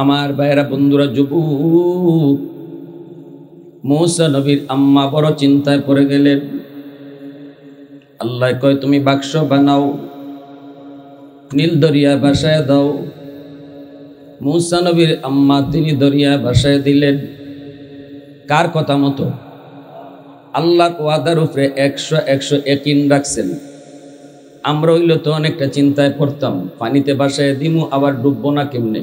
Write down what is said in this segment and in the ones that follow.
আমার ভাইয়েরা বন্ধুরা যুবক, মূসা নবীর আম্মা বড় চিন্তায় পড়ে গেলেন। আল্লাহ কয় তুমি বাক্স বানাও, নীল দরিয়া ভাসায় দাও। মূসা নবীর আম্মা তিনি দরিয়া ভাসায় দিলেন। কার কথা মতো? আল্লাহর ওয়াদার উপরে 100 ইয়াকিন রাখছেন। আমরা হইলে তো অনেকটা চিন্তায় পড়তাম, পানিতে ভাসায় দিমু, আবার ডুববো না কেমনে।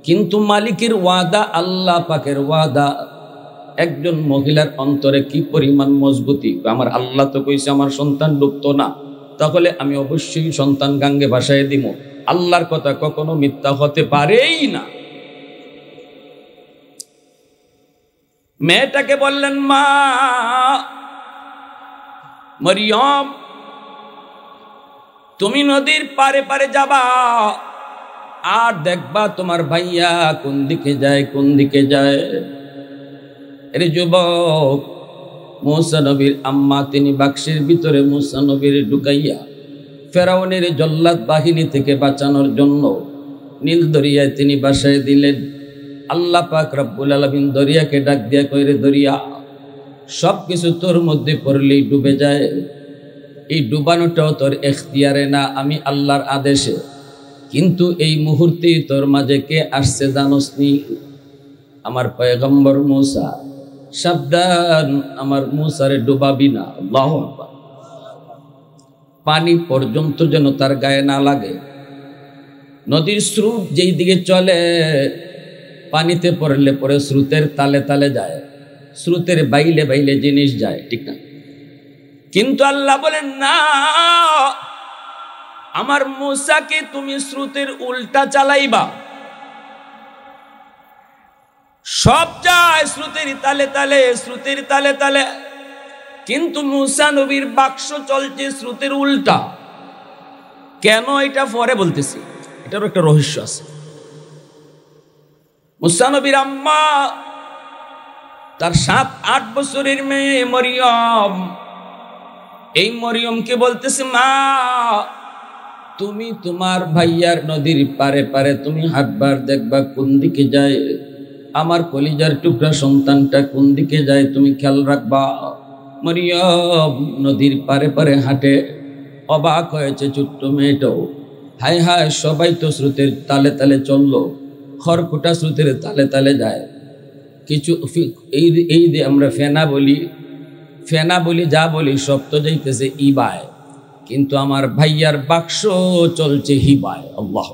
কিন্তু মালিকের ওয়াদা, আল্লাহ পাকের ওয়াদা, একজন মহিলার অন্তরে কি পরিমাণ মজবুতি। আমার আল্লাহ তো কইছে আমার সন্তান ডুবতো না, তাহলে আমি অবশ্যই সন্তান গাঙ্গে ভাসায় দিব। আল্লাহর কথা কখনো মিথ্যা হতে পারেই না। মেয়েটাকে বললেন, মা মরিয়ম, তুমি নদীর পারে পারে যাবা আর দেখবা তোমার ভাইয়া কোন দিকে যায়, কোন দিকে যায়। এর যুবক, মূসা নবীর আম্মা তিনি বাক্সের ভিতরে মূসা নবীর ঢুকাইয়া ফেরাউনের জল্লাদ বাহিনী থেকে বাঁচানোর জন্য নীল দরিয়ায় তিনি ভাসায় দিলেন। আল্লাহ পাক রব্বুল আলামিন দরিয়াকে ডাক দিয়া কইরে, দরিয়া সব কিছু তোর মধ্যে পড়লেই ডুবে যায়। এই ডুবানোটাও তোর এখতিয়ারে না, আমি আল্লাহর আদেশে। কিন্তু এই মুহূর্তে তোর মাঝে কে আসছে জানোস নি? আমার পয়গম্বর মূসা। সাবধান, আমার মূসারে ডুবাবি না। আল্লাহু আকবার। পানি পর্যন্ত যেন তার গায়ে না লাগে। নদীর স্রোত যেই দিকে চলে, পানিতে পড়লে পরে স্রোতের তালে তালে যায়, স্রোতের বাইলে বাইলে জিনিস যায়, ঠিক না? কিন্তু আল্লাহ বলেন, না, আমার মূসাকে তুমি স্রোতের উল্টা চালাইবা। সব যায় স্রোতের তালে তালে, স্রোতের তালে তালে, কিন্তু মূসা নবীর বাক্স চলছে স্রোতের উল্টা। কেন এটা পরে বলতেছি, এটারও একটা রহস্য আছে। মূসা নবীর আম্মা, তার 7-8 বছরের মেয়ে মরিয়ম, এই মরিয়মকে বলতেছে, মা তুমি তোমার ভাইয়ার নদীর পারে পারে তুমি হাঁটবার, দেখবা কোন দিকে যায়, আমার কলিজার টুকরা সন্তানটা কোন দিকে যায় তুমি খেয়াল রাখবা। মরিয়ম নদীর পারে পারে হাঁটে। অবাক হয়েছে ছোট্ট মেয়েটাও। হায় হায়, সবাই তো স্রোতের তালে তালে চললো, খড়কুটা স্রোতের তালে তালে যায়। কিছু এই যে আমরা ফেনা বলি যা বলি সব তো যাইতেছে ইবায়, কিন্তু আমার ভাইয়ার বাক্স চলছে হিবায়। আল্লাহ।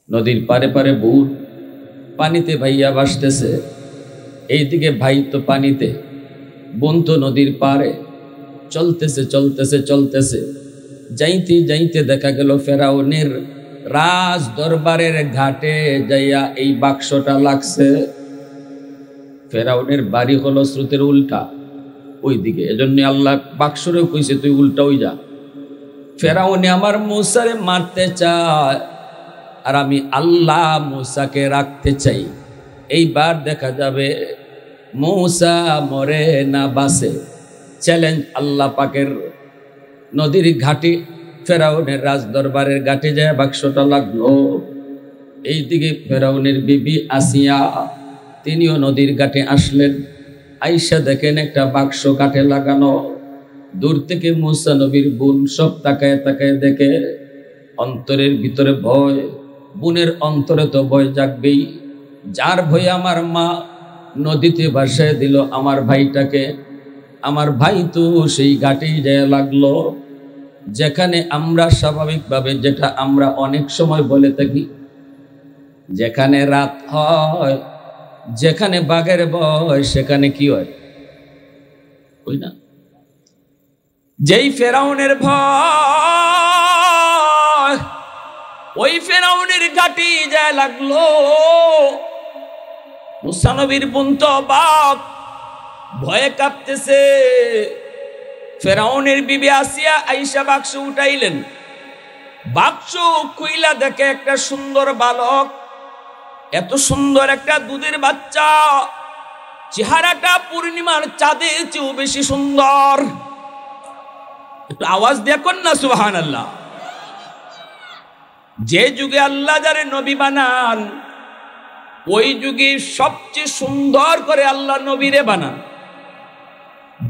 নদীর পারে পারে বুট, পানিতে ভাইয়া ভাসতেছে, এইদিকে ভাই তো পানিতে, বোন তো নদীর পারে। চলতেছে চলতেছে চলতেছে, যাইতে যাইতে দেখা গেল ফেরাউনের রাজ দরবারের ঘাটে যাইয়া এই বাক্সটা লাগছে। ফেরাউনের বাড়ি হলো স্রোতের উল্টা ওই দিকে, এজন্য আল্লাহ বাক্সরেও কইছে তুই উল্টা হই যা। ফেরাউনে আমার মূসারে মারতে চায়, আর আমি আল্লাহ মূসাকে রাখতে চাই। এইবার দেখা যাবে মূসা মরে না বাঁচে। চ্যালেঞ্জ আল্লাহ পাকের। নদীর ঘাটে ফেরাউনের রাজ দরবারের ঘাটে যায় বাক্সটা লাগলো। এইদিকে ফেরাউনের বিবি আসিয়া, তিনিও নদীর ঘাটে আসলেন। আইসা দেখেন একটা বাক্স কাঠে লাগানো। দূর থেকে মূসা নবীর বোন সব তাকায় তাকায় দেখে, অন্তরের ভিতরে ভয়। বোনের অন্তরে তো ভয় জাগবেই। যার ভয়ে আমার মা নদীতে ভাসায় দিল আমার ভাইটাকে। আমার ভাই তো সেই ঘাটেই যায় লাগলো, যেখানে আমরা স্বাভাবিকভাবে, যেটা আমরা অনেক সময় বলে থাকি, যেখানে রাত হয়, যেখানে বাঘের ভয়, সেখানে কি হয়? ওই না, যেই ফেরাউনের ভয়, ওই ফেরাউনের ঘাটি যায় লাগলো। মূসা নবীর বোন তো বাপ ভয়ে কাঁপতেছে। ফেরাউনের বিবি আসিয়া আইসা বাক্স উঠাইলেন। বাক্স খুইলা দেখে একটা সুন্দর বালক, এত সুন্দর একটা দুধের বাচ্চা, চেহারাটা পূর্ণিমার চাঁদের চেয়েও বেশি সুন্দর। একটু আওয়াজ দিয়ে কর না সুবহানাল্লাহ। যে যুগে আল্লাহ যারে নবী বানান ওই যুগে সবচেয়ে সুন্দর করে আল্লাহ নবীরে বানান।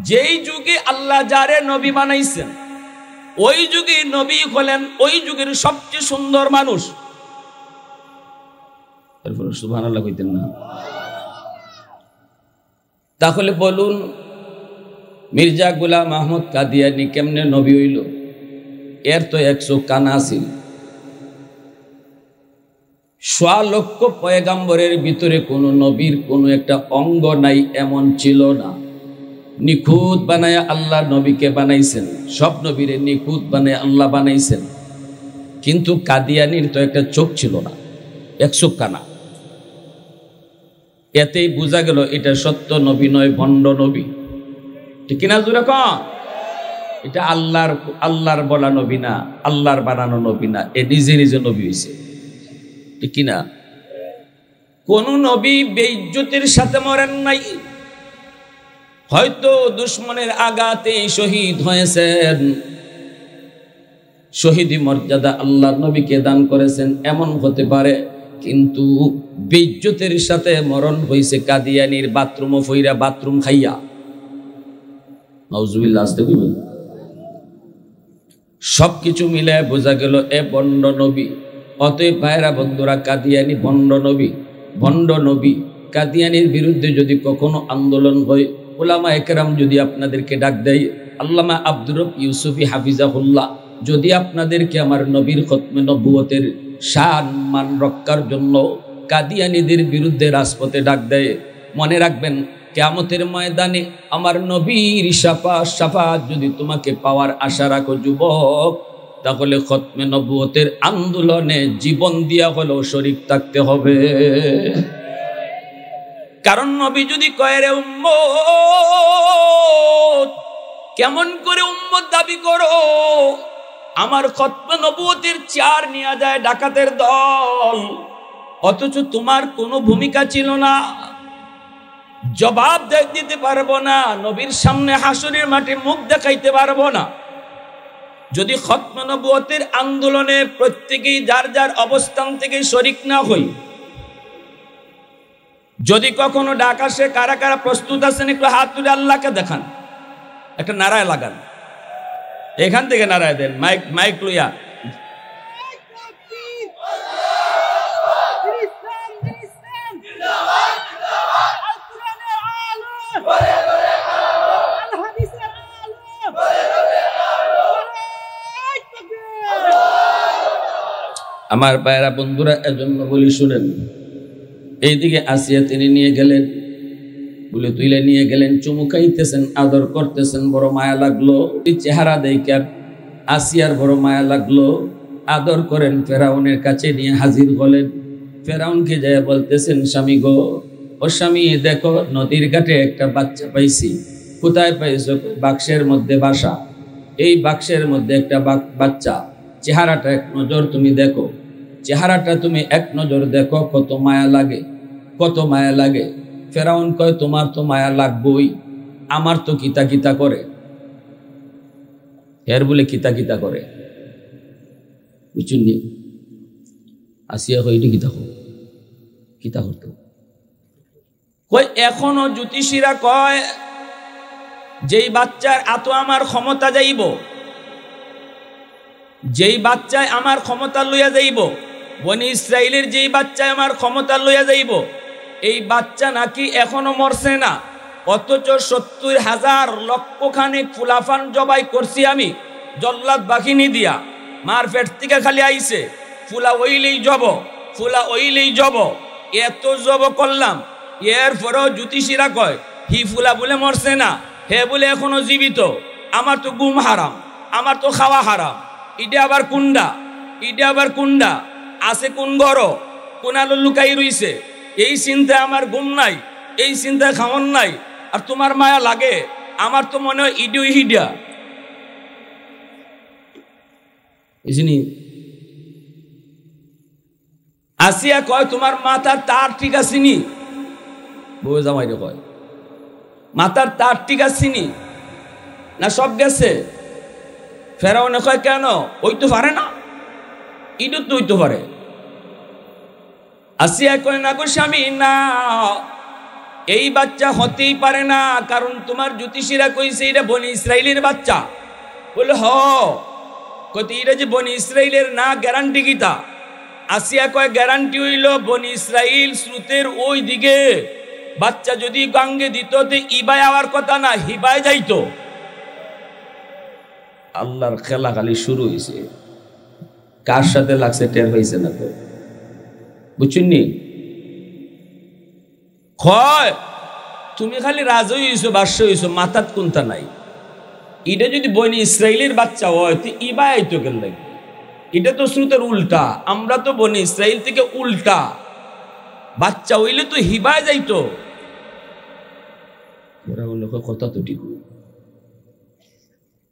যেই যুগে আল্লাহ যারে নবী বানাইছেন ওই যুগে নবী হলেন ওই যুগের সবচেয়ে সুন্দর মানুষ। এরপর সুবহানাল্লাহ কইতেন না? তাহলে বলুন মির্জা গোলাম আহমদ কাদিয়ানী কেমনে নবী হইল? এর তো 100 কানা ছিল। 100 লক্ষ পয়গাম্বরের ভিতরে কোনো নবীর কোনো একটা অঙ্গ নাই এমন ছিল না। নিখুঁত বানায় আল্লাহ নবীকে বানাইছেন, সব নবীরে নিখুঁত বানায় আল্লাহ বানাইছেন। কিন্তু কাদিয়ানীর তো একটা চোখ ছিল না, 100 কানা। এতেই বোঝা গেল এটা সত্য নবী নয়, ভণ্ড নবী। ঠিক কিনা জোরে কন? এটা আল্লাহর বলা নবী না, আল্লাহর বানানো নবী না, এ নিজে নিজে নবী হয়েছে। ঠিক কিনা? কোন নবী বেইজ্জতির সাথে মরেন নাই। হয়তো দুশ্মনের আঘাতে শহীদ হয়েছেন, শহীদি মর্যাদা আল্লাহর নবীকে দান করেছেন, এমন হতে পারে। কিন্তু বেইজ্জতের সাথে মরণ হয়েছে কাদিয়ানীর বাথরুম ফইরা, বাথরুম খাইয়া। নাউজুবিল্লাহ, আসতে কইবেন। সবকিছু মিলে বোঝা গেল এ ভণ্ড নবী। অতএব ভাইরা বন্ধুরা, কাদিয়ানী ভণ্ড নবী। ভণ্ড নবী কাদিয়ানীর বিরুদ্ধে যদি কখনো আন্দোলন হয়, উলামায়ে কেরাম যদি আপনাদেরকে ডাক দেয়, আল্লামা আব্দুর রব ইউসুফী হাফিজাহুল্লাহ যদি আপনাদেরকে আমার নবীর খতমে নবুয়তের শান মান রক্ষার জন্য কাদিয়ানীদের বিরুদ্ধে রাজপথে ডাক দেয়, মনে রাখবেন কিয়ামতের ময়দানে আমার নবীর শাফাআত যদি তোমাকে পাওয়ার আশা রাখো যুবক, তাহলে খতমে নবুয়তের আন্দোলনে জীবন দিয়া হলেও শরীক থাকতে হবে। কারণ নবী যদি কয় রে উম্মত, কেমন করে উম্মত দাবি করো? আমার খতমে নবুয়তের চেয়ার নিয়ে যায় ডাকাতের দল, অথচ তোমার কোনো ভূমিকা ছিল না, জবাব দিতে পারবো না, নবীর সামনে হাসরের মাঠে মুখ দেখাইতে পারবো না। যদি খতমে নবুয়তের আন্দোলনে প্রত্যেকেই যার যার অবস্থান থেকে শরিক না হই, যদি কখনো ডাক আসে কারা কারা প্রস্তুত আছেন একটু হাত তুলে আল্লাহকে দেখান, একটা নারায় লাগান, এখান থেকে নারায় দেন, মাইক লইয়া। আমার ভাইরা বন্ধুরা, এজন্য বলি শুনেন। এইদিকে আসিয়া তিনি নিয়ে গেলেন, বলে তুইলে নিয়ে গেলেন, চুমুকাইতেছেন, আদর করতেছেন, বড় মায়া লাগলো। চেহারা দেখে আসিয়ার বড় মায়া লাগলো, আদর করেন, ফেরাউনের কাছে নিয়ে হাজির হলেন। ফেরাউনকে যায় বলতেছেন, স্বামী গো, ও স্বামী দেখো নদীর ঘাটে একটা বাচ্চা পাইছি। কোথায় পাইছো? বাক্সের মধ্যে বাসা। এই বাক্সের মধ্যে একটা বাচ্চা, চেহারাটা এক নজর তুমি দেখো, চেহারাটা তুমি এক নজর দেখো, কত মায়া লাগে, কত মায়া লাগে। ফেরাউন কয়, তোমার তো মায়া লাগবই, আমার তো কিতা কিতা করে। এর বলে কিতা কিতা করে, বুঝছেন? আসিয়া কইটি কিতা কিতা করতো কই। এখনো জ্যোতিষীরা কয়, যেই বাচ্চার এত আমার ক্ষমতা যাইব, যেই বাচ্চায় আমার ক্ষমতা লইয়া যাইব, বনি ইসরাইলের যেই বাচ্চায় আমার ক্ষমতা লইয়া যাইব, এই বাচ্চা নাকি এখনো মরছে না। অথচ 70,000 লক্ষখানেক ফুলাফান জবাই করছি আমি জল্লাদ বাহিনী দিয়া। মার পেট থেকে খালি আইছে, ফুলা ওইলেই জব, ফুলা ওইলেই জব, এত জব করলাম। এরপরেও জ্যোতিষীরা কয়, হি ফুলা বলে মরছে না, হে বলে এখনো জীবিত। আমার তো গুম হারাম, আমার তো খাওয়া হারাম। ইডে আবার কুন্ডা, ইডে আবার কুন্ডা, আছে কোন ঘর, কোন আলো লুকাই রইছে। এই চিন্তায় আমার ঘুম নাই, এই চিন্তায় খাওয়ান নাই। আর তোমার মায়া লাগে, আমার তো মনে হয় ইডিও হিডিয়া। আসিয়া কয়, তোমার মাথার তার ঠিক আছে নি? বউ জামাই কয়, মাথার তার ঠিক আছে নি না সব গেছে? ফেরাউনে কয়, কেন? ওই তো পারে না, এটা তো হইতে পারে। আসিয়া কয় না গো স্বামী, না, এই বাচ্চা হতেই পারে না, কারণ তোমার জ্যোতিষীরা কইছে এটা বনি ইসরাইলের বাচ্চা। বলে হ, কত এটা যে বনি ইসরাইলের না, গ্যারান্টি কিতা? আসিয়া কয় গ্যারান্টি হইল বনি ইসরাইল স্রোতের ওই দিকে, বাচ্চা যদি গাঙ্গে দিত তো ইবায় আওয়ার কথা না, হিবায় যাইতো। আল্লাহর খেলা খালি শুরু হয়েছে, কার সাথে লাগছে টের হয়েছে না তো, বুঝছেন নি? হয় তুমি খালি রাজই হইছো, বাদশা হইছো, মাথাত কোনটা নাই। এটা যদি বনি ইসরাইলের বাচ্চা হয় তো ইবায় আইতো কেন লাগবে? এটা তো স্রোতের উল্টা, আমরা তো বনি ইসরাইল থেকে উল্টা, বাচ্চা হইলে তো হিবায় যাইতো। ওরা বললো কথা তো ঠিক,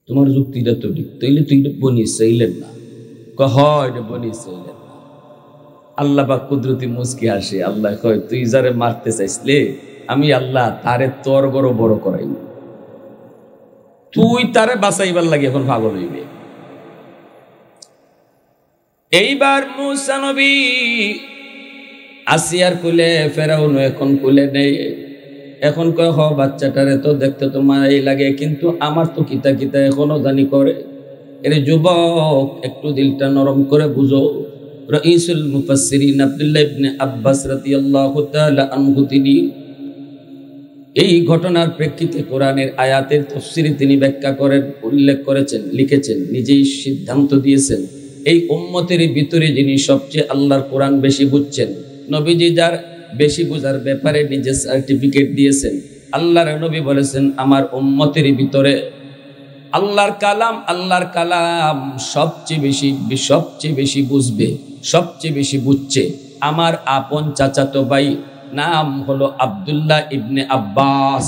তোমার যুক্তিটা তো ঠিক, তাইলে তুই বনি ইসরাইলের না। হয় এটা বনি ইসরাইলের না। আল্লাহ পাক কুদরতি মুস্কি আসে, আল্লাহ কয় তুই যারে মারতে চাইছিলে আমি আল্লাহ তারে তোর বড় বড় করাই, তুই তারে বাঁচাইবার লাগে এখন পাগল হইবে। এইবার মুসা নবী আসিয়ার কুলে, ফেরাউন এখন কুলে নেই। এখন কয় হ বাচ্চাটারে তো দেখতে তো মারাই লাগে, কিন্তু আমার তো কিতা কিতা এখনো জানি করে। এর যুবক একটু দিলটা নরম করে বুঝো। রাইসুল মুফাসসিরিন আব্দুল্লাহ ইবনে আব্বাস রাদিয়াল্লাহু তাআলা আনহু তিনি এই ঘটনার প্রেক্ষিতে কোরআনের আয়াতের তাফসীরে তিনি ব্যাখ্যা করেন, উল্লেখ করেছেন, লিখেছেন, নিজেই সিদ্ধান্ত দিয়েছেন এই উম্মতের ভিতরে যিনি সবচেয়ে আল্লাহর কোরআন বেশি বুঝছেন, নবীজি যার বেশি বোঝার ব্যাপারে নিজে সার্টিফিকেট দিয়েছেন। আল্লাহর নবী বলেছেন আমার উম্মতের ভিতরে আল্লাহর কালাম সবচেয়ে বেশি বুঝবে, সবচেয়ে বেশি বুঝছে আমার আপন চাচাতো ভাই, নাম হলো আব্দুল্লাহ ইবনে আব্বাস,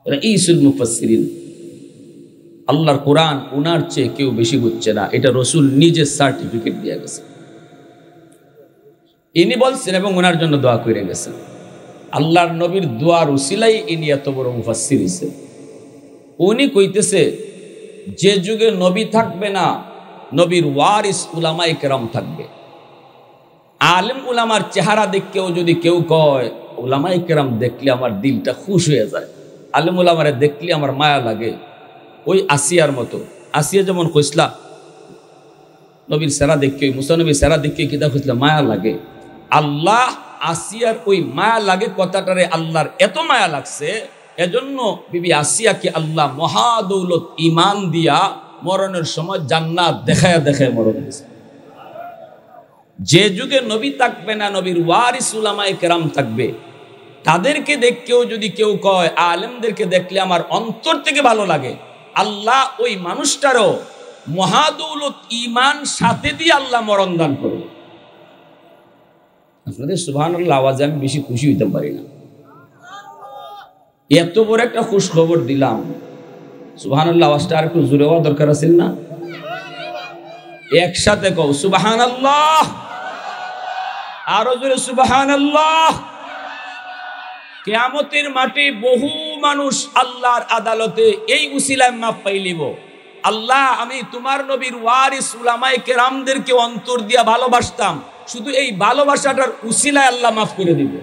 রাইসুল মুফাসসিরিন। আল্লাহর কোরআন উনার চেয়ে কেউ বেশি বুঝছে না, এটা রাসূল নিজে সার্টিফিকেট দিয়ে গেছে, ইনি বলছেন এবং ওনার জন্য দোয়া করে গেছেন। আল্লাহর নবীর দোয়ার উসিলাই ইনি এত বড় মুফাসসির হইছেন। উনি কইতেছে যে যুগে নবী থাকবে না, নবীর ওয়ারিস উলামায়ে কেরাম থাকবে। আলেম উলামার চেহারা দেখেও যদি কেউ কয়, উলামায়ে কেরাম দেখলে আমার দিলটা খুশ হয়ে যায়, আলেম উলামারে দেখলে আমার মায়া লাগে, ওই আসিয়ার মতো। আসিয়া যেমন কইসলা নবীর সেরা দেখে, মুসা নবীর সেরা দেখে কিতা কইসলা মায়া লাগে, আল্লাহ আসিয়ার ওই মায়া লাগে কথাটারে আল্লাহর এত মায়া লাগছে, এজন্য বিবি আসিয়াকে আল্লাহ মহাদৌলত ঈমান দিয়া মরণের সময় জান্নাত দেখায়া দেখায় মরণ দিয়েছে। যে যুগে নবী থাকবে না, নবীর ওয়ারিস উলামায়ে কেরাম থাকবে, তাদেরকে দেখকেও যদি কেউ কয়, আলেমদেরকে দেখলে আমার অন্তর থেকে ভালো লাগে, আল্লাহ ওই মানুষটারও মহাদৌলত ঈমান সাথে দিয়ে আল্লাহ মরণ দান করবে। আপনাদের সুবহানাল্লাহ আওয়াজে আমি বেশি খুশি হইতে পারি না, এত বড় একটা খুশ খবর দিলাম। সুবহানাল্লাহ আওয়াজটা আর একটু জোরে হওয়া দরকার আছে না? একসাথে কও সুবহানাল্লাহ, আরো জোরে সুবহানাল্লাহ। কিয়ামতের মাঠে বহু মানুষ আল্লাহর আদালতে এই উসিলায় মাফ পাইলিব। আল্লাহ আমি তোমার নবীর ওয়ারিস উলামায়ে কেরামদেরকে অন্তর দিয়া ভালোবাসতাম, শুধু এই ভালোবাসাটার উসিলায় আল্লাহ মাফ করে দিব।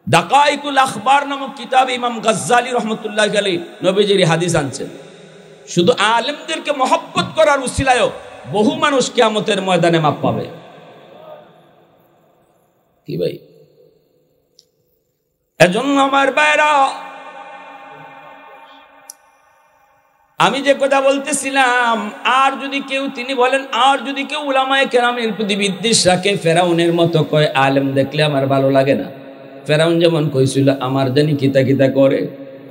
দাকাইকুল আখবার নামক কিতাবে ইমাম গাজ্জালী রহমতুল্লাহি আলাইহি নবীজির হাদিস আনছেন, শুধু আলেমদেরকে মহব্বত করার উসিলায়ও বহু মানুষ কিয়ামতের ময়দানে মাফ পাবে। কি ভাই, এজন্য আমার ভাইরা, আমি যে কথা বলতেছিলাম, আর যদি কেউ, তিনি বলেন আর যদি কেউ উলামায়ে কেরামের প্রতি বিদ্বেষ রাখে, ফেরাউনের মতো কয় আলেম দেখলে আমার ভালো লাগে না। ফেরাউন যেমন কইছিল আমার জানি কিতা কিতা করে,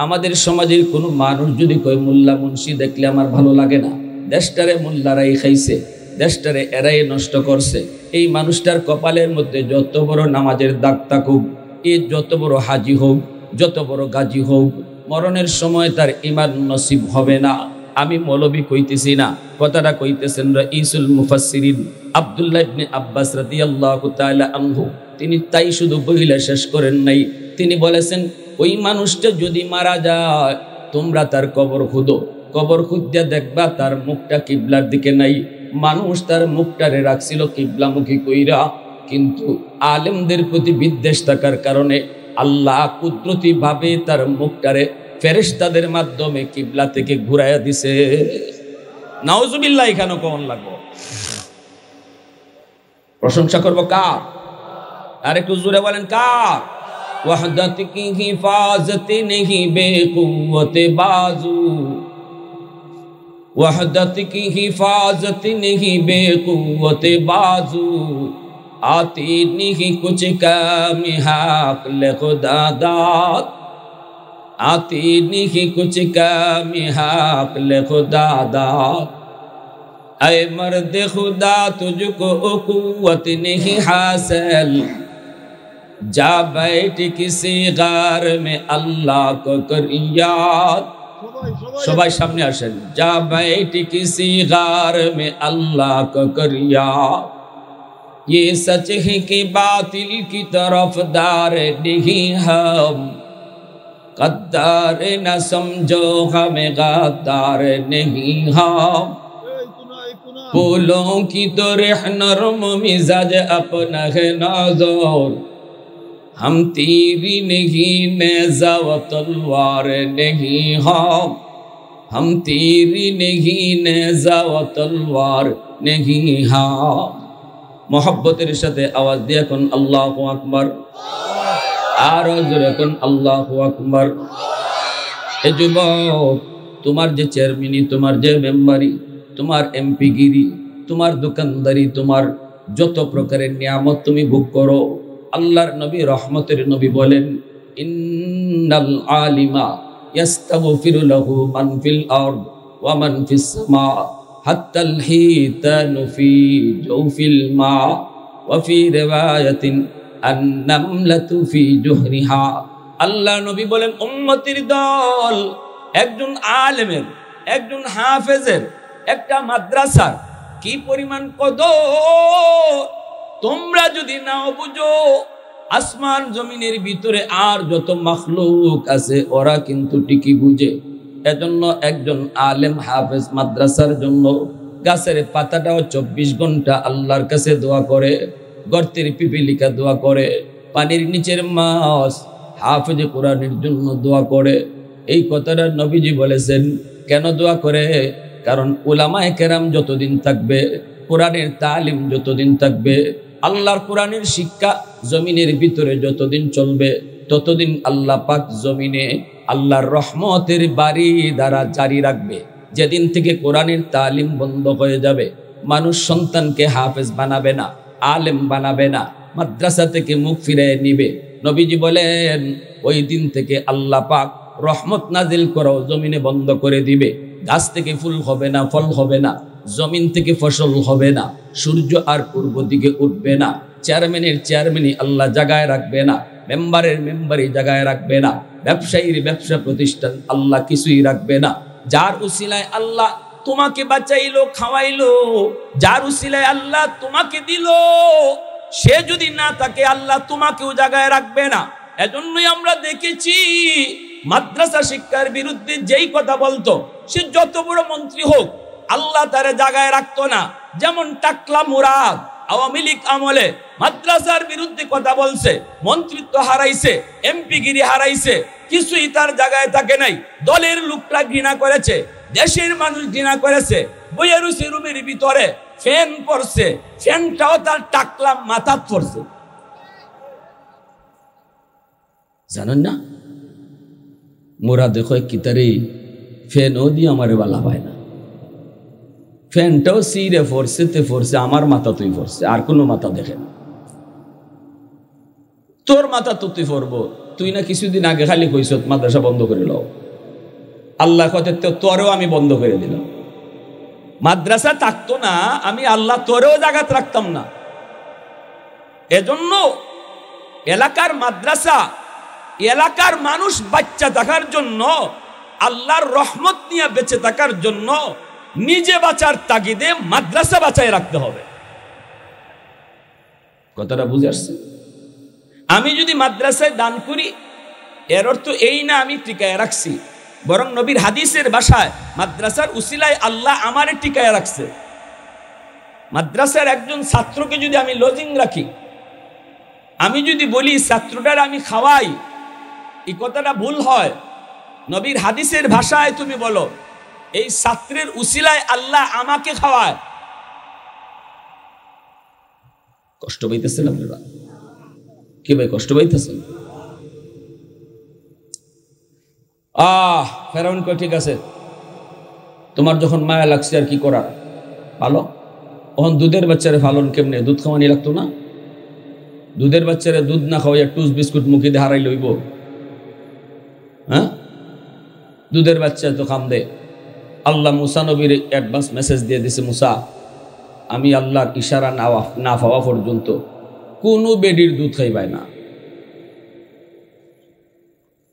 আমাদের সমাজের কোনো মানুষ যদি কয় মোল্লা মুন্সি দেখলে আমার ভালো লাগে না, দেশটারে মোল্লারাই খাইছে, দেশটারে এরাই নষ্ট করছে, এই মানুষটার কপালের মধ্যে যত বড় নামাজের দাগ থাকুক, এ যত বড় হাজি হোক, যত বড় গাজী হোক, মরণের সময় তার ঈমান নসিব হবে না। আমি মৌলবী কইতেছি না, কথাটা কইতেছেন রাইসুল মুফাসসিরিন আব্দুল্লাহ ইবনে আব্বাস রাদিয়াল্লাহু তাআলা আনহু। তিনি তাই শুধু বইলা শেষ করেন নাই, তিনি বলেছেন ওই মানুষটা যদি মারা যায় তোমরা তার কবর খুঁদো, কবর খুঁজতে দেখবা তার মুখটা কিবলার দিকে নাই, মানুষ তার মুখটারে রাখছিল কিবলামুখী কইরা। কিন্তু আলেমদের প্রতি বিদ্বেষ থাকার কারণে আল্লাহ কুদরতি ভাবে তার মুখটারে ফেরেশতাদের মাধ্যমে কিবলা থেকে ঘুরাইয়া দিছে। নাউজুবিল্লাহ। এখানে কোন লাগবো? প্রশংসা করবো কার? আর একটু জোরে বলেন কার? ওয়াহদাত কি হিফাজত नहीं बेकुव्वत बाजू, वहदत की हिफाजत नहीं बेकुव्वत बाजू, आती नहीं कुछ काम हक ले खुदा दाद, आती नहीं कुछ काम हक ले खुदा दाद। ऐ मर्द खुदा तुझको कुव्वत नहीं हासिल, जा बैठ किसी गार में अल्लाह को कर याद। সবাই সামনে আসেন। जा बैठ किसी गार में अल्लाह को कर याद, ये सच है कि बातिल की तरफदार नहीं हम, गद्दार न समझो हमें गद्दार नहीं हम, फूलों की तरह नरम मिजाज अपना है नाज़ुर, हम तीरी नहीं नेज़ा व तलवार नहीं हम तीरी नहीं नेज़ा व तलवार नहीं हम। मोहब्बतेर साथे आवाज दिया कोन अल्लाहु আকবার, आरो जोरे कोन अल्लाहु আকবার। ए যুবক, তোমার যে চেয়ারম্যানি, তোমার যে মেম্বারি, তোমার এমপি গিরি, তোমার দোকানদারি, তোমার যত প্রকারের নিয়ামত তুমি ভোগ করো, আল্লাহর নবী রহমতের নবী বলেন, ইন্নাল আলিমা ইয়াস্তাগফিরু লাহু মান ফিল আরদ ওয়া মান ফিস সামা হাত্তাল হিতানু ফি জাওফিল মা ওয়া ফি রিওয়ায়াতিন আন-নামলাতু ফি জুহরিহা। আল্লাহর নবী বলেন, উম্মতের দল একজন আলেমের, একজন হাফেজের, একটা মাদ্রাসার কি পরিমাণ কদর তোমরা যদি নাও বুঝো, আসমান জমিনের ভিতরে আর যত মাখলুক আছে ওরা কিন্তু ঠিকই বুঝে। এজন্য একজন আলেম হাফেজ মাদ্রাসার জন্য গাছের পাতাটাও 24 ঘন্টা আল্লাহর কাছে দোয়া করে, গর্তের পিপিলিকা দোয়া করে, পানির নিচের মাছ হাফেজে কোরআনের জন্য দোয়া করে। এই কথাটা নবীজি বলেছেন। কেন দোয়া করে? কারণ উলামায়ে কেরাম যতদিন থাকবে, কোরআনের তালিম যতদিন থাকবে, আল্লাহর কোরআনের শিক্ষা জমিনের ভিতরে যতদিন চলবে, ততদিন আল্লাহ পাক জমিনে আল্লাহর রহমতের বাড়ি দ্বারা জারি রাখবে। যেদিন থেকে কোরআনের তালিম বন্ধ হয়ে যাবে, মানুষ সন্তানকে হাফেজ বানাবে না, আলেম বানাবে না, মাদ্রাসা থেকে মুখ ফিরিয়ে নিবে। নবীজি বলেন, ওই দিন থেকে আল্লাহ পাক রহমত নাজিল করাও জমিনে বন্ধ করে দিবে। গাছ থেকে ফুল হবে না, ফল হবে না, জমিন থেকে ফসল হবে না, সূর্য আর পূর্ব দিকে উঠবে না, চেয়ারম্যানের চেয়ারম্যানই আল্লাহ জায়গায় রাখবে না, মেম্বারের মেম্বারই জায়গায় রাখবে না, ব্যবসায়ীর ব্যবসা প্রতিষ্ঠান আল্লাহ কিছুই রাখবে না। যার উসিলায় আল্লাহ তোমাকে বাঁচাইলো, খাওয়াইলো, যার উসিলায় আল্লাহ তোমাকে দিল, সে যদি না থাকে আল্লাহ তোমাকেও জায়গায় রাখবে না। এজন্যই আমরা দেখেছি মাদ্রাসা শিক্ষার বিরুদ্ধে যেই কথা বলতো, সে যত বড় মন্ত্রী হোক আল্লাহ তারে জায়গায় রাখতো না। যেমন টাকলা মুরাদ আওয়ামী লীগ আমলে মাদ্রাসার বিরুদ্ধে কথা বলছে, মন্ত্রিত্ব হারাইছে, এমপি গিরি হারাইছে, কিছুই তার জায়গায় থাকে নাই। দলের লোকরা ঘৃণা করেছে, দেশের মানুষ ঘৃণা করেছে। বইয়েরুসি রুমের ভিতরে ফ্যান পড়ছে, ফ্যানটাও তার টাকলা মাথা পড়ছে। জানেন না মোরা দেখো কিতারে ফ্যানও দিয়ে আমার বালা পায় না, ফ্যানটাও সিরে ফরছে তে ফরছে, আমার মাথা তুই ফরছে, আর কোনো মাথা দেখে না। তোর মাথা তো তুই ফরবো, তুই না কিছুদিন আগে খালি কইস মাদ্রাসা বন্ধ করে লও। আল্লাহ কথা তোরেও আমি বন্ধ করে দিলাম। মাদ্রাসা থাকতো না, আমি আল্লাহ তোরেও জাগাত রাখতাম না। এজন্য এলাকার মাদ্রাসা, এলাকার মানুষ বাচ্চা থাকার জন্য, আল্লাহর রহমত নিয়ে বেঁচে থাকার জন্য নিজে বাঁচার তাগিদে মাদ্রাসা বাঁচায় রাখতে হবে। কথাটা বুঝে আসছে? আমি যদি মাদ্রাসায় দান করি, এর অর্থ এই না আমি টিকায় রাখছি। বরং নবীর হাদিসের ভাষায় মাদ্রাসার উসিলায় আল্লাহ আমারে টিকায় রাখছে। মাদ্রাসার একজন ছাত্রকে যদি আমি লজিং রাখি, আমি যদি বলি ছাত্রটার আমি খাওয়াই, এই কথাটা ভুল হয়। নবীর হাদিসের ভাষায় তুমি বলো এই ছাত্রের উসিলায় আল্লাহ আমাকে খাওয়ায়। কষ্ট পাইতেছেন আপনারা? কি ভাই কষ্ট পাইতেছেন? ফেরাউন কয় ঠিক আছে, তোমার যখন মায়া লাগছে আর কি করার, ভালো। তখন দুধের বাচ্চারে ফালন কেমনে? দুধ খাওয়ানি লাগতো না? দুধের বাচ্চারে দুধ না খাওয়াইয়া টুস বিস্কুট মুখে দিয়ে হারাই লইব? হ্যাঁ, দুধের বাচ্চা তো খাম দে। আল্লাহ মুসা নবীর অ্যাডভান্স মেসেজ দিয়ে দিছে, মুসা আমি আল্লাহর ইশারা না পাওয়া পর্যন্ত কোনো বেডির দুধ খাইবাই না।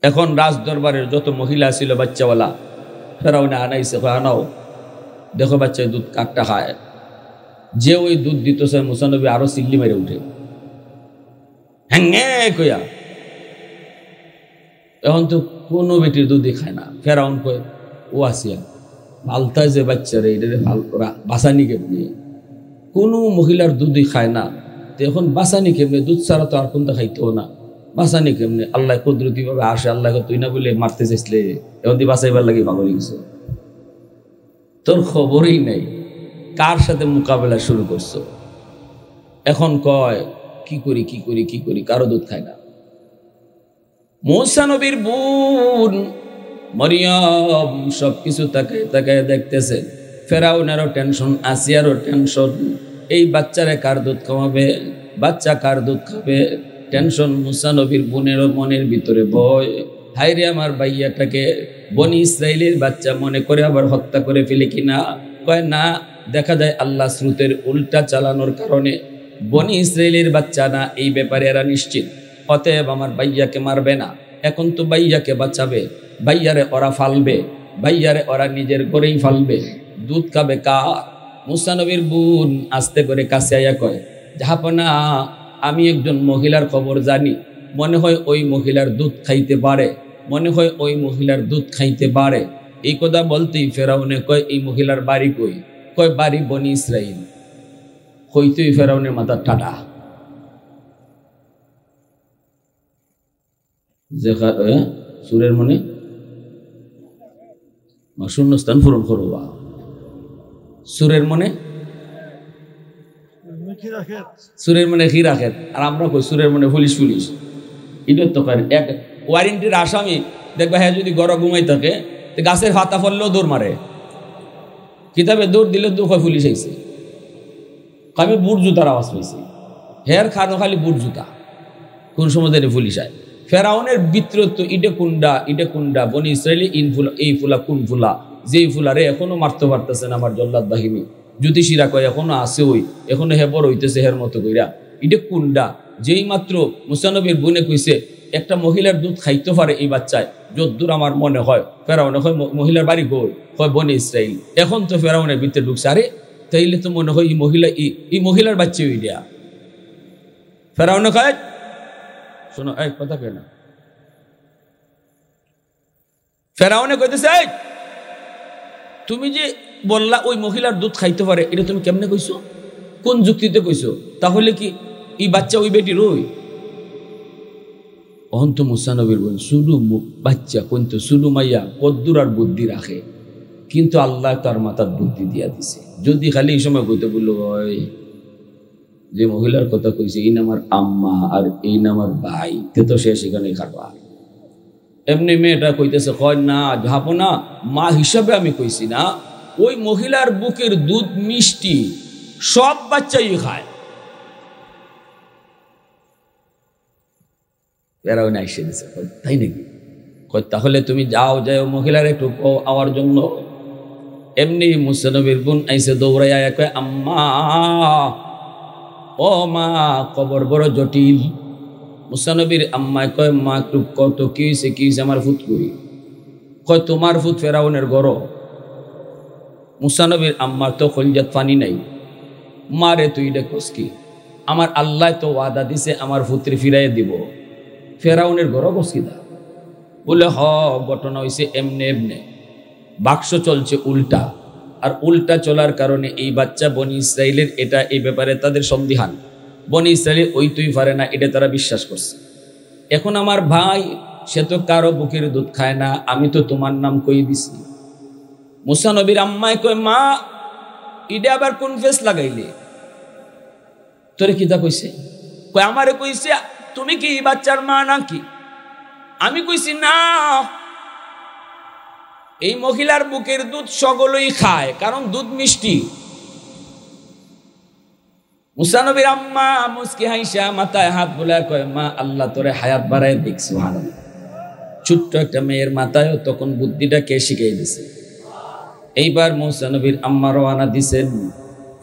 এখন রাজ দরবারের যত মহিলা ছিল বাচ্চাওয়ালা, ফেরাউনে আনাইছে, আনাও দেখো বাচ্চা দুধ কাকটা খায়। যে ওই দুধ দিতেছে মুসা নবী আরো চিল্লি মেরে উঠে, হ্যাঁ কইয়া। এখন তো কোনো বেটির দুধই খায় না। ফেরাউন কয় ও আসিয়া পাল্টায় যে বাচ্চারে এটা বাসানি কেমনি? কোনো মহিলার দুধই খায় না, তো এখন বাসানি কেমনে? দুধ ছাড়া তো আর কোনটা খাইতেও না, বাসানি কেমনে? আল্লাহ কুদরতি ভাবে আসে। আল্লাহ তুই না বলে মারতে চাইছিলে, এখন তুই বাঁচাইবার লাগে পাগল গেছে। তোর খবরই নেই কার সাথে মোকাবেলা শুরু করছো। এখন কয় কি করি কি করি কি করি, কারো দুধ খায় না। মুসা নবীর বোন মরিয়ম সবকিছু তাকায় তাকায় দেখতেছে। ফেরাউনেরও টেনশন, আসিয়ারও টেনশন, এই বাচ্চারে কার দুধ খাওয়াবে, বাচ্চা কার দুধ খাবে, টেনশন। মুসা নবীর বোনেরও মনের ভিতরে ভয়, হায়রে আমার ভাইয়াটাকে বনি ইসরাইলের বাচ্চা মনে করে আবার হত্যা করে ফেলে কিনা। কয় না, দেখা যায় আল্লাহ স্রোতের উল্টা চালানোর কারণে বনি ইসরাইলের বাচ্চা না, এই ব্যাপারে এরা নিশ্চিত। অতএব আমার ভাইয়াকে মারবে না, এখন তো ভাইয়াকে বাঁচাবে, ভাইয়ারে ওরা ফালবে, ভাইয়ারে ওরা নিজের ঘরেই ফালবে। দুধ খাবে কার? মুসা নবীর বোন আস্তে করে কাছে আইয়া কয়, জাহাপনা আমি একজন মহিলার খবর জানি, মনে হয় ওই মহিলার দুধ খাইতে পারে, মনে হয় ওই মহিলার দুধ খাইতে পারে। এই কথা বলতেই ফেরাউনে কয় এই মহিলার বাড়ি কই? কয় বাড়ি বনি ইসরাইল। কইতেই ফেরাউনের মাথা ঠাটা। সুরের মনে শূন্যস্থান পূরণ করবা। সুরের মনে, সুরের মনে কি রাখেন, আর আমরা কই সুরের মনে পুলিশ পুলিশ। এটার তো এক ওয়ারেন্টির আসামি দেখবা, হ্যাঁ যদি গড় ঘুমাই থাকে গাছের ফাতা ফললেও দৌড় মারে, কিতাবে দৌড় দিলে তো পুলিশ আইছে। আমি বুট জুতার আওয়াজ পাইছি, হের খানো খালি বুট জুতা, কোন সময় পুলিশ আয়। ফেরাউনের বিত্রত্ব ইটে কুন্ডা বনি ইসরায়েলি ইনফুলা, এই ফুলা কোন ফুলা, যেই ফুলারে এখনো মারতে পারতেছে না আমার জল্লাদ বাহিনী। জ্যোতিষীরা কয় এখনো আছে, ওই এখনো হেবর হইতেছে হের মতো কইরা। ইটে কুন্ডা যেই মাত্র মুসা নবীর বোনে কইছে একটা মহিলার দুধ খাইতে পারে এই বাচ্চায়, যদ্দূর আমার মনে হয় ফেরাউনে হয় মহিলার বাড়ি গোল হয় বনি ইসরায়েল। এখন তো ফেরাউনের ভিতরে ঢুকছে, আরে তাইলে তো মনে হয় এই মহিলার বাচ্চা ওই দেয়া। ফেরাউনে কয় শোনো, এই কথা কয় না। ফেরাউনে কইতেছে তুমি যে বললা ওই মহিলার দুধ খাইতে পারে, এটা তুমি কেমনে কইছো? কোন যুক্তিতে কইছো? তাহলে কি এই বাচ্চা ওই বেটির? ওই অহন্ত মুসা নবীর বোন শুধু বাচ্চা কিন্তু শুধু মাইয়া কদ্দুর আর বুদ্ধি রাখে, কিন্তু আল্লাহ তার মাথার বুদ্ধি দিয়া দিছে। যদি খালি এই সময় কইতে বললো হয় যে মহিলার কথা কইছে এই নামার আম্মা আর এই নামার ভাই, তে তো সে সেখানে খাটবা। এমনি মেয়েটা কইতেছে কয় না যাবো না, মা হিসাবে আমি কইছি না, ওই মহিলার বুকের দুধ মিষ্টি, সব বাচ্চাই খায়। এরাও না এসে দিছে, তাই নাকি? তাহলে তুমি যাও মহিলার একটু আমার জন্য। এমনি মুসা নবীর বোন আইসে দৌড়াইয়া কয় আম্মা, ও মা, কবর বড় জটিল। মুসা নবীর আম্মায় কয় মা একটু কত কি হয়েছে আমার ফুট করি। কয় তোমার ফুট ফেরাউনের গড়। মুসা নবীর আম্মার তো কলজাত পানি নাই, মারে তুই দেখোস কি, আমার আল্লাহ তো ওয়াদা দিছে আমার ফুত্রে ফিরাইয়া দিব, ফেরাউনের গড় কসকিদা। বলে ঘটনা হয়েছে এমনে এমনে, বাক্স চলছে উল্টা, আর উল্টা চলার কারণে এই বাচ্চা বনি ইসরাইলের এটা এই ব্যাপারে তাদের সন্দিহান, বনি ইসরায়েল ওই তুই পারে না, এটা তারা বিশ্বাস করছে। এখন আমার ভাই সে তো কারো বুকের দুধ খায় না, আমি তো তোমার নাম কই দিছি। মুসা নবীর আম্মায় কয়, মা ইডে আবার কোন ফেস লাগাইলে? তোরে কিতা কইছে? কয় আমারে কইছে তুমি কি বাচ্চার মা নাকি? আমি কইছি না, এই মহিলার বুকের দুধ সকলেই খায়, কারণ দুধ মিষ্টি। মুসা নবীর আম্মা মুস্কি হাইসা মাথায় হাত বুলায় কয়, মা আল্লাহ তোরে হায়াত বাড়ায় দিক। সুবহানাল্লাহ। ছোট্ট একটা মেয়ের মাথায় তখন বুদ্ধিটা কে শিখিয়ে দিছে। এইবার মুসা নবীর আম্মা রওনা দিছেন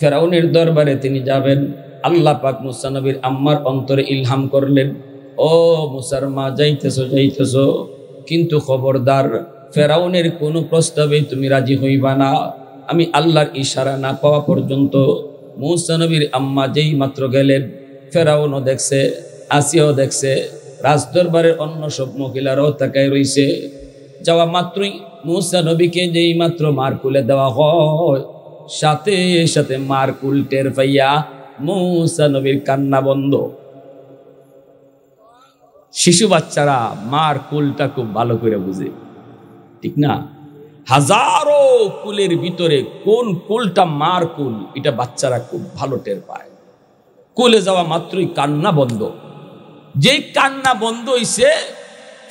ফেরাউনের দরবারে, তিনি যাবেন। আল্লাহ পাক মুসা নবীর আম্মার অন্তরে ইলহাম করলেন, ও মুসার মা যাইতেছো যাইতেছো, কিন্তু খবরদার ফেরাউনের কোনো প্রস্তাবে তুমি রাজি হইবা না, আমি আল্লাহর ইশারা না পাওয়া পর্যন্ত। মুসা নবীর আম্মা যেই মাত্র গেলেন, ফেরাউনও দেখছে, আসিয়াও দেখছে, রাজদরবারের অন্য সব মহিলারাও তাকায় রইছে। যাওয়া মাত্রই মুসা নবীকে যেই মাত্র মার কুলে দেওয়া হয়, সাথে সাথে মার কুল টের পাইয়া মুসা নবীর কান্না বন্ধ। শিশু বাচ্চারা মার কুলটা খুব ভালো করে বুঝে, ঠিক না? হাজারো কুলের ভিতরে কোন কুলটা মার কুল, এটা বাচ্চারা খুব ভালো টের পায়। কুলে যাওয়া মাত্রই কান্না বন্ধ। যেই কান্না বন্ধ হইছে,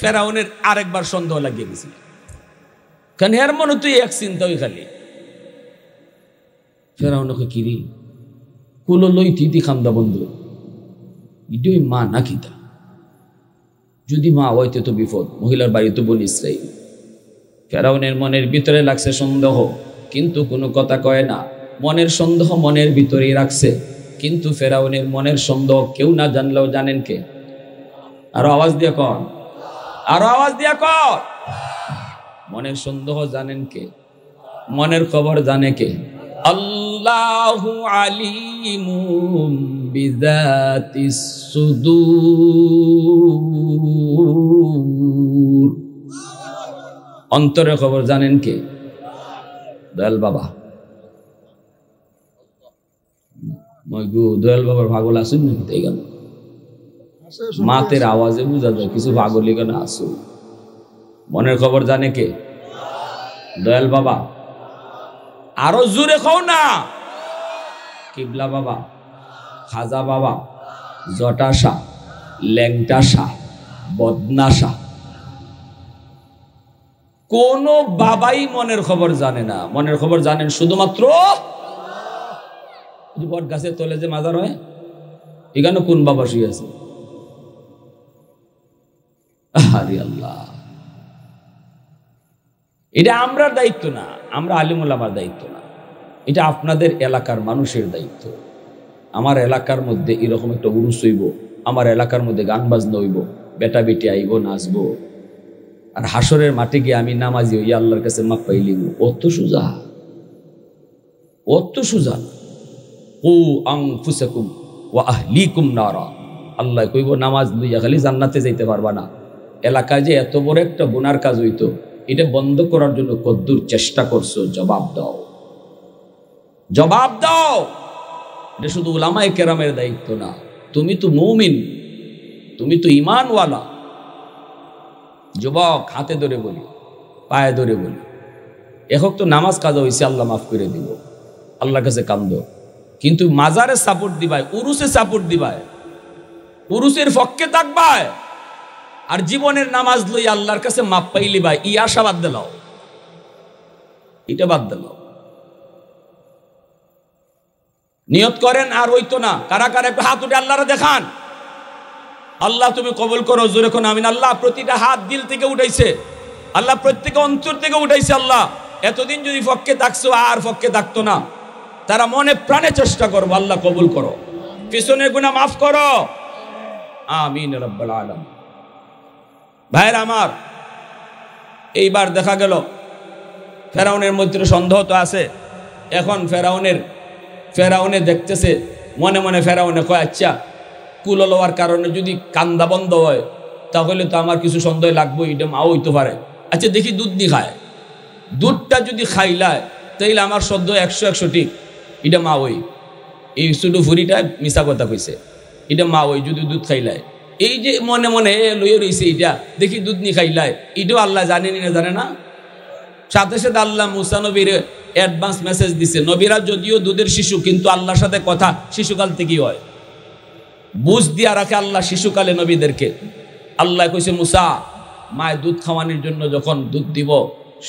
ফেরাউনের আরেকবার সন্দেহ লাগিয়ে গেছে, কারণ এর মনে তুই এক চিন্তা ওই খালি ফেরাউনকে কিরি কুলো লই তিতি খান্দা বন্ধ, ইডই মা নাকি তা? যদি মা হইতে তো বিপদ, মহিলার বাড়ি তো বনি ইসরাইল। ফেরাউনের মনের ভিতরে লাগছে সন্দেহ, কিন্তু কোনো কথা কয় না। মনের সন্দেহ মনের ভিতরেই রাখছে, কিন্তু ফেরাউনের মনের সন্দেহ কেউ না জানলেও জানেন কে? আরো আওয়াজ দিয়ে কর, আরো আওয়াজ দিয়ে কর। মনের সন্দেহ জানেন কে? মনের খবর জানে কে? আল্লাহু আলিমুম বিযাতিস সুদূর। অন্তরের খবর জানেন কে? দয়াল বাবা। দয়াল বাবার পাগল আসুন নাকি? তাই গেল মাতের আওয়াজে বুঝা যায় কিছু পাগল এখানে আসুন। মনের খবর জানে কে? দয়াল বাবা। আরো জোরে খাও না। কিবলা বাবা, খাজা বাবা, জটাশা, ল্যাংটাশা, বদনাশা, কোন বাবাই মনের খবর জানে না। মনের খবর জানেন শুধুমাত্র বট গাছের তলে যে মাজার হয়, এখানে কোন বাবা শুয়ে আছে? আরে আল্লাহ, এটা আমরার দায়িত্ব না, আমরা আলিম ওলামার দায়িত্ব না, এটা আপনাদের এলাকার মানুষের দায়িত্ব। আমার এলাকার মধ্যে এরকম একটা উরুস হইব, আমার এলাকার মধ্যে গান বাজনা হইব, বেটা বেটি আইব, নাচবো, আর হাসরের মাঠে গিয়ে আমি নামাজি হইয়া আল্লাহর কাছে মাপ পাইলিব। অত সোজা, অত সোজা। কু আনফুসাকুম ওয়া আহলিকুম নারা। আল্লাহ কইব নামাজ লইয়া খালি জান্নাতে যাইতে পারবা না। এলাকায় যে এত বড় একটা গুনার কাজ হইতো, এটা বন্ধ করার জন্য কদ্দুর চেষ্টা করছো, জবাব দাও, জবাব দাও। এটা শুধু উলামায়ে কেরামের দায়িত্ব না, তুমি তো মুমিন, তুমি তো ঈমানওয়ালা। যুবক, হাতে ধরে বলি, পায়ে ধরে বলি, এখন তো নামাজ কাজা হয়েছে, আল্লাহ মাফ করে দিব, আল্লাহর কাছে কান্দো। কিন্তু মাজারে সাপোর্ট দিবায়, উরুসে সাপোর্ট দিবায়, উরুসের পক্ষে থাকবায়, আর জীবনের নামাজ লই আল্লাহর কাছে মাপ পাইলি ভাই, ই আশা বাদ দিলাও, এটা বাদ দিলাও। নিয়ত করেন আর হইতো না। কারা কারা একটু হাত উঠে আল্লাহরে দেখান। আল্লাহ তুমি কবুল করো, জোরে কোন আমিন। আল্লাহ প্রতিটা হাত দিল থেকে উঠাইছে, আল্লাহ প্রত্যেক অন্তর থেকে উঠাইছে। আল্লাহ এতদিন যদি পক্ষে থাকছো আর পক্ষে থাকতো না, তারা মনে প্রাণে চেষ্টা করবো, আল্লাহ কবুল করো, পিছনের গুনাহ মাফ করো, আমিন রাব্বুল আলামিন। ভাইরা আমার, এইবার দেখা গেল ফেরাউনের মধ্যে সন্দেহ তো আছে। এখন ফেরাউনে দেখতেছে মনে মনে, ফেরাউনে কয় আচ্ছা কুল লওয়ার কারণে যদি কান্দা বন্ধ হয়, তাহলে তো আমার কিছু সন্দেহ লাগবো, এটা মাও হইতে পারে। আচ্ছা দেখি দুধ নি খায়, দুধটা যদি খাইলায় তাইলে আমার সদ্য 100 ঠিক, এটা মা ওই। এই ছোটো ফুরিটা মিশা কথা কইছে, এটা মা ওই যদি দুধ খাইলায়। এই যে মনে মনে লইয়ে রয়েছে এটা দেখি দুধ নি খাইলায়, এটাও আল্লাহ জানেনি না জানে না। সাথে সাথে আল্লাহ মুসা নবীর অ্যাডভান্স মেসেজ দিছে, নবীরা যদিও দুধের শিশু কিন্তু আল্লাহর সাথে কথা শিশুকাল থেকেই হয়। বুঝ দিয়া রাখে আল্লাহ শিশুকালে নবীদেরকে। আল্লাহ কইছে মুসা মায়ের দুধ খাওয়ানোর জন্য যখন দুধ দিব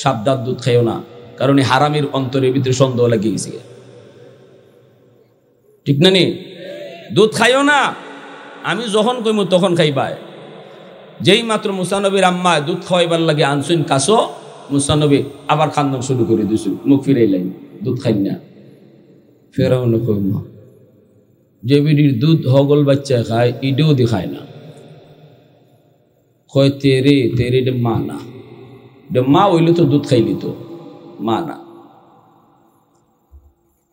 সাবধান দুধ খাইও না, কারণ এই হারামির অন্তরের ভিতরে সন্দেহ লাগিয়ে গেছে, ঠিক না নি? দুধ খাইও না, আমি যখন কইমু তখন খাইবাই। যেই মাত্র মুসা নবীর আম্মা দুধ খাওয়াইবার লাগে আনসুন কাছো, মুসা নবী আবার খান্দন শুরু করে দিছু, মুখ ফিরাইলেন, দুধ খাই না। ফেরাও না কইমা যে বিডির দুধ হগল বাচ্চা খায় ইডেও দেখায় না, কয় তেরে তেরে এটা মা না, এটা মা হইলে তো দুধ খাইলি তো, মা না।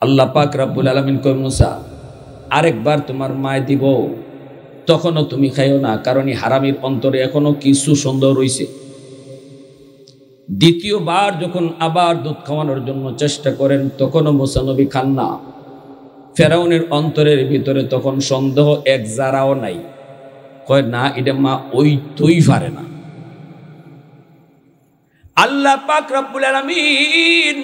আল্লাহ পাক রব্বুল আলামিন কয় মুসা আরেকবার তোমার মায় দিব, তখনও তুমি খাইও না, কারণ এই হারামির অন্তরে এখনো কিছু সন্দেহ রয়েছে। দ্বিতীয়বার যখন আবার দুধ খাওয়ানোর জন্য চেষ্টা করেন তখনও মুসা নবী খান না। ফেরাউনের অন্তরের ভিতরে তখন সন্দেহ এক জারাও নাই, কয় না এটা মা ওই তুই পারে না। আল্লাহ পাক রব্বুল আলামিন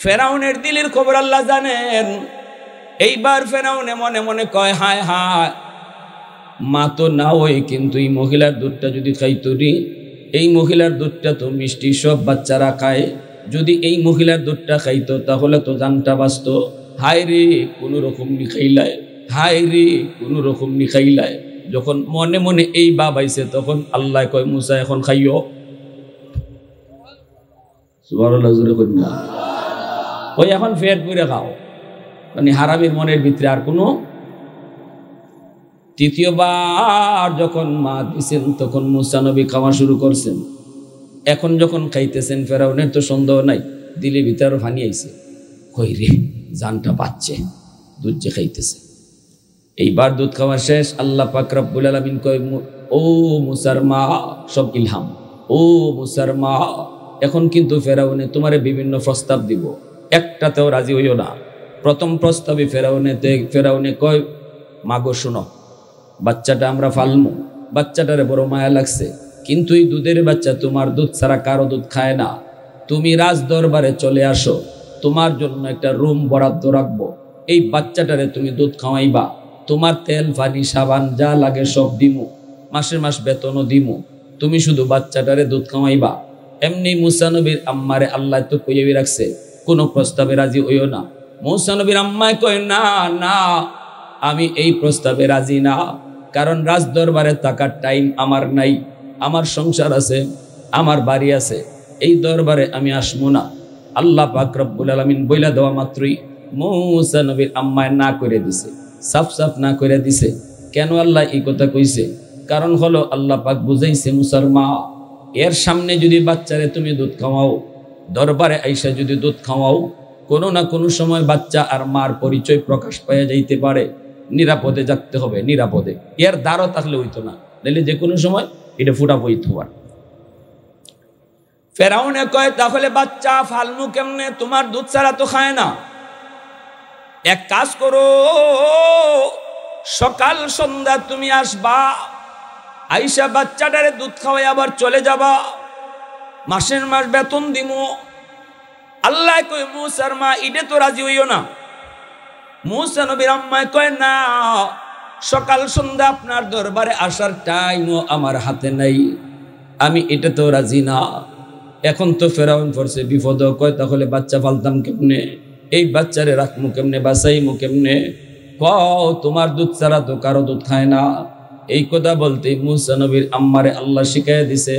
ফেরাউনের দিলের খবর আল্লাহ জানেন। এইবার ফেরাউনে মনে মনে কয় হায় হায়, মা তো না ওই, কিন্তু এই মহিলার দুধটা যদি খাইতো রে, এই মহিলার দুধটা তো মিষ্টি, সব বাচ্চারা খায়, যদি এই মহিলার দুধটা খাইতো তাহলে তো জানটা বাঁচত। হায় রে কোনো রকম নি খাইলায়, হায় রে কোনো রকম নি খাইলায়। যখন মনে মনে এই বাবাইছে তখন আল্লাহ কয় মুসা এখন খাইও। সুবহানাল্লাহ জোরে কই না, ওই এখন ফেট করে খাও, মানে হারামির মনের ভিতরে আর কোনো। তৃতীয়বার যখন মা দিছেন তখন মুসা নবী খাওয়া শুরু করছেন। এখন যখন খাইতেছেন ফেরাউনের তো সন্দেহ নাই, দিলে ভিতরে ফানি আইছে, কই রে জানটা পাচ্ছে, দুধ যে খাইতেছে। এইবার দুধ খাওয়া শেষ। আল্লাহ পাক রব্বুল আলামিন কয় ও মুসার মা, সব ইলহাম, ও মুসার মা এখন কিন্তু ফেরাউনে তোমারে বিভিন্ন প্রস্তাব দিব, একটাতেও রাজি হইও না। প্রথম প্রস্তাবে ফেরাউনে কয় মাগো শুনো, বাচ্চাটা আমরা ফালমু, বাচ্চাটারে বড় মায়া লাগছে, কিন্তু এই দুধের বাচ্চা তোমার দুধ ছাড়া কারো দুধ খায় না। তুমি রাজ দরবারে চলে আসো, তোমার জন্য একটা রুম বরাদ্দ রাখবো, এই বাচ্চাটারে তুমি দুধ খাওয়াইবা, তোমার তেল পানি সাবান যা লাগে সব দিমু, মাসের মাস বেতনও দিমু, তুমি শুধু বাচ্চাটারে দুধ খাওয়াইবা। এমনি মুসা নবীর আম্মারে আল্লাহ তো কইয়াই রাখছে, কোনো প্রস্তাবে রাজি হইও না। মুসা নবীর আম্মায় কয় না না, আমি এই প্রস্তাবে রাজি না, কারণ রাজ দরবারে থাকার টাইম আমার নাই, আমার সংসার আছে, আমার বাড়ি আছে, এই দরবারে আমি আসবো না। আল্লাহ পাক রব্বুল আলামিন বইলা দেওয়া মাত্রই মুসা নবীর আম্মায় না করে দিছে, সাফ সাফ না করে দিছে। কেন আল্লাহ এই কথা কইছে? কারণ হলো আল্লাহ পাক বুঝাইছে মুসার মা, এর সামনে যদি বাচ্চারে তুমি দুধ খাওয়াও, দরবারে আইসা যদি দুধ খাওয়াও, কোনো না কোনো সময় বাচ্চা আর মার পরিচয় প্রকাশ পাওয়া যাইতে পারে, নিরাপদে থাকতে হবে, নিরাপদে। এর দ্বারও থাকলে হইতো না, নাহলে যে কোনো সময় এটা ফুটা বইতে পারে। ফেরাউনে কয় তাহলে বাচ্চা ফালমু কেমনে, তোমার দুধ ছাড়া তো খায় না। এক কাজ করো, সকাল সন্ধ্যা তুমি আসবা, আইসা বাচ্চাটারে দুধ খাওয়াই আবার চলে যাবা, মাসের মাস বেতন দিমু। আল্লাহ কয় মুসার মা ইডে তো রাজি হইও না। মুসা নবীর আম্মায় কয় না, সকাল সন্ধ্যা আপনার দরবারে আসার টাইমও আমার হাতে নাই, আমি এটা তো রাজি না। এখন তো ফেরাউন পড়ছে বিপদ, কয় তাহলে বাচ্চা ফালতাম কেমনে, এই বাচ্চারে রাখমু কেমনে, বাঁচাইমু কেমনে? কও তোমার দুধ ছাড়া তো কারো দুধ খায় না। এই কথা বলতে মুসা নবীর আম্মারে আল্লাহ শিখাই দিছে,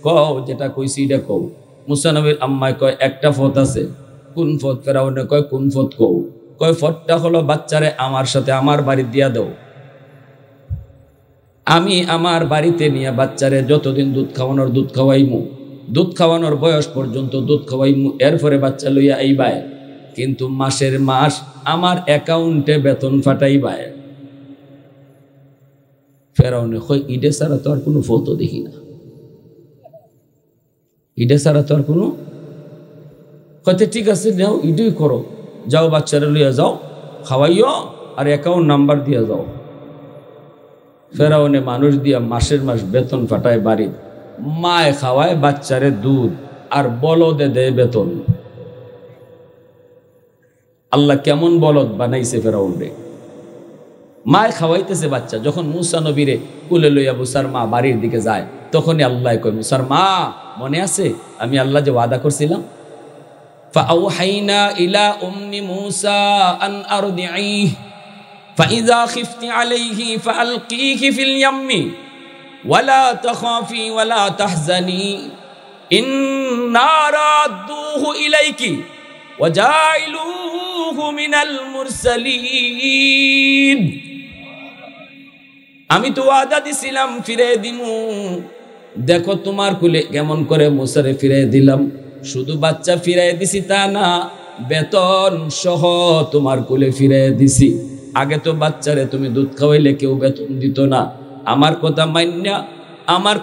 কও যেটা কইছি এটা কও। মুসা নবীর আম্মায় কয় একটা ফত আছে। কোন ফত? ফেরাউনে কয় কোন ফত কও? কয় ফতটা হলো বাচ্চারে আমার সাথে আমার বাড়ি দিয়া দাও, আমি আমার বাড়িতে নিয়ে বাচ্চারে যতদিন দুধ খাওয়ানোর দুধ খাওয়াইমু, দুধ খাওয়ানোর বয়স পর্যন্ত দুধ খাওয়াইমু, এরপরে বাচ্চা লইয়া আইবায়, কিন্তু মাসের মাস আমার অ্যাকাউন্টে বেতন ফাটাইবায়। ফেরাউনে কই ইডে ছাড়া তো আর কোনো ফল তো দেখি না, ইডে ছাড়া তো আর কোনো। কইতে ঠিক আছে নাও ইডই করো, যাও বাচ্চারা লইয়া যাও, খাওয়াইও আর অ্যাকাউন্ট নাম্বার দিয়া যাও। ফেরাউনে মানুষ দিয়া মাসের মাস বেতন ফাটায় বাড়ি, মায় খাওয়ায় বাচ্চারে দুধ আর বলদে দেয় বেতন। আল্লাহ কেমন বলদ বানাইছে ফেরাউনে, মায় খাওয়াইতেছে বাচ্চা। যখন মুসা নবীরে কুলে লইয়া মুসার মা বাড়ির দিকে যায়, তখনই আল্লাহ কয়, মুসার মা মনে আছে আমি আল্লাহ যে ওয়াদা করছিলাম, فأوحينا إلى أم موسى أن أرضعيه فإذا خفت عليه فألقيه في اليم ولا تخافي ولا تحزني إنا رادوه إليك وجاعلوه من المرسلين। আমি তো ওয়াদা দিছিলাম ফিরে দিমু, দেখো তোমার কুলে কেমন করে মুসারে ফিরে দিলাম। শুধু বাচ্চা ফিরাই দিছি তা না, বেতন সহ তোমার কোলে ফিরাই দিছি। আগে তো বাচ্চারে তুমি দুধ খাওয়াইলে কেউ বেতন দিত না। আমার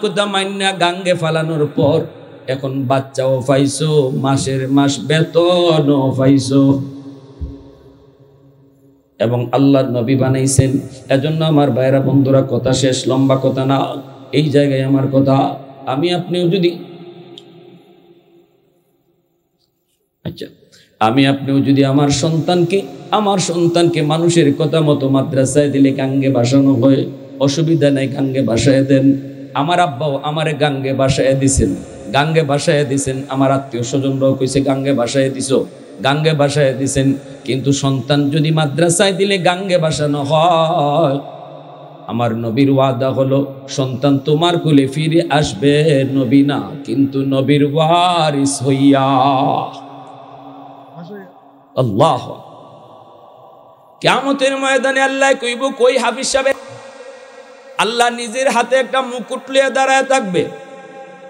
কথা মান্যা গাঙ্গে ফালানোর পর এখন বাচ্চাও পাইছো, মাসের মাস বেতনও পাইছো, এবং আল্লাহর নবী বানাইছেন। এজন্য আমার ভাইরা বন্ধুরা, কথা শেষ, লম্বা কথা না, এই জায়গায় আমার কথা। আমি আপনিও যদি আমার সন্তানকে মানুষের কথা মতো মাদ্রাসায় দিলে গাঙ্গে বাসানো হয়, অসুবিধা নাই, গাঙ্গে বাসায় দেন। আমার আব্বাও আমারে গাঙ্গে বাসায় দিছেন, আমার আত্মীয় স্বজনরাও কইছে গাঙ্গে বাসায় দিছেন। কিন্তু সন্তান যদি মাদ্রাসায় দিলে গাঙ্গে বাসানো হয়, আমার নবীর ওয়াদা হলো সন্তান তোমার কুলে ফিরে আসবে, নবী না কিন্তু নবীর ওয়ারিস হইয়া। আল্লাহ কিয়ামতের ময়দানে আল্লাহ কইব, কই হাফিজ সাহেব? আল্লাহ নিজের হাতে একটা মুকুট লিয়ে দাঁড়ায় থাকবে,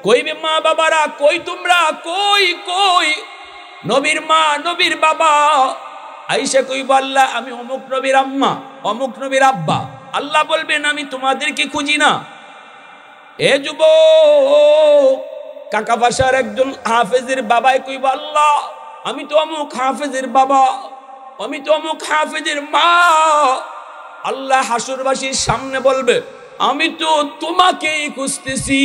কইবে মা বাবারা কই তোমরা, কই নবীর মা নবীর বাবা। আয়েশা কইব, আল্লাহ আমি অমুক নবীর আম্মা, অমুক নবীর আব্বা। আল্লাহ বলবেন আমি তোমাদেরকে খুঁজি না। এ যুবক, কাকা বাসার একজন হাফেজের বাবাই কইব, আল্লাহ আমি তো অমুক হাফেজের বাবা, আমি তো অমুক হাফেজের মা। আল্লাহ হাসরবাসীর সামনে বলবে, আমি তো তোমাকেই খুঁজতেছি।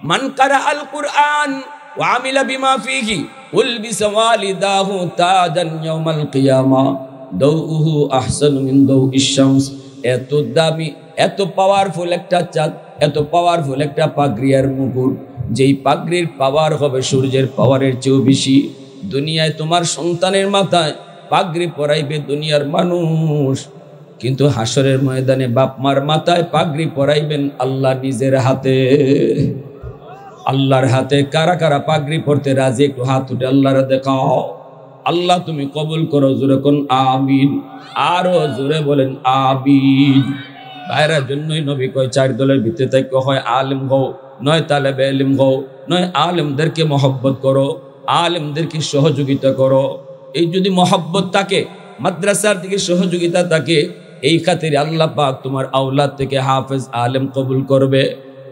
মান কারা আল কুরআন ওয়া আমিলা বিমা ফিহি উলবিসা ওয়ালিদাহু তাজান ইয়াউমাল কিয়ামা দাউহু আহসানু মিন দাউইশ শামস। এত দামি, এত পাওয়ারফুল একটা চাঁদ, এত পাওয়ারফুল একটা পাগড়ি আর মুকুট, যেই পাগড়ির পাওয়ার হবে সূর্যের পাওয়ারের চেয়েও বেশি। দুনিয়ায় তোমার সন্তানের মাথায় পাগড়ি পরাইবে দুনিয়ার মানুষ, কিন্তু হাসরের ময়দানে বাপ মার মাথায় পাগড়ি পরাইবেন আল্লাহ নিজের হাতে। আল্লাহর হাতে কারা কারা পাগড়ি পরতে রাজি? একটু হাত উঠে আল্লাহরে দেখাও। আল্লাহ তুমি কবুল করো, জোরে কোন আমিন, আরো জোরে বলেন আমিন। ভাইরা জন্যই নবী কয়, চার দলের ভিতরে থেকে হয় আলেম হও, নয় তালেবে ইলম হও, নয় আলেমদেরকে মহব্বত করো, আলেমদেরকে সহযোগিতা করো। এই যদি মহব্বত থাকে, মাদ্রাসার দিকে সহযোগিতা থাকে, এই খাতিরে আল্লাহ পাক তোমার আওলাদ থেকে হাফেজ আলেম কবুল করবে।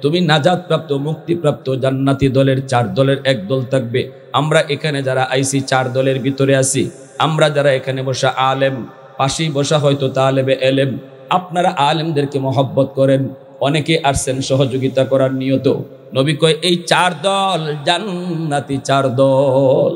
তুমি নাজাত প্রাপ্ত, মুক্তিপ্রাপ্ত জান্নাতি দলের 4 দলের এক দল থাকবে। আমরা এখানে যারা আইসি 4 দলের ভিতরে আছি, আমরা যারা এখানে বসা আলেম, পাশেই বসা হয়তো তালেবে এলেম। আপনারা আলেমদেরকে মহব্বত করেন, অনেকে আসছেন সহযোগিতা করার নিয়ত। নবী কয় এই 4 দল জান্নাতি 4 দল।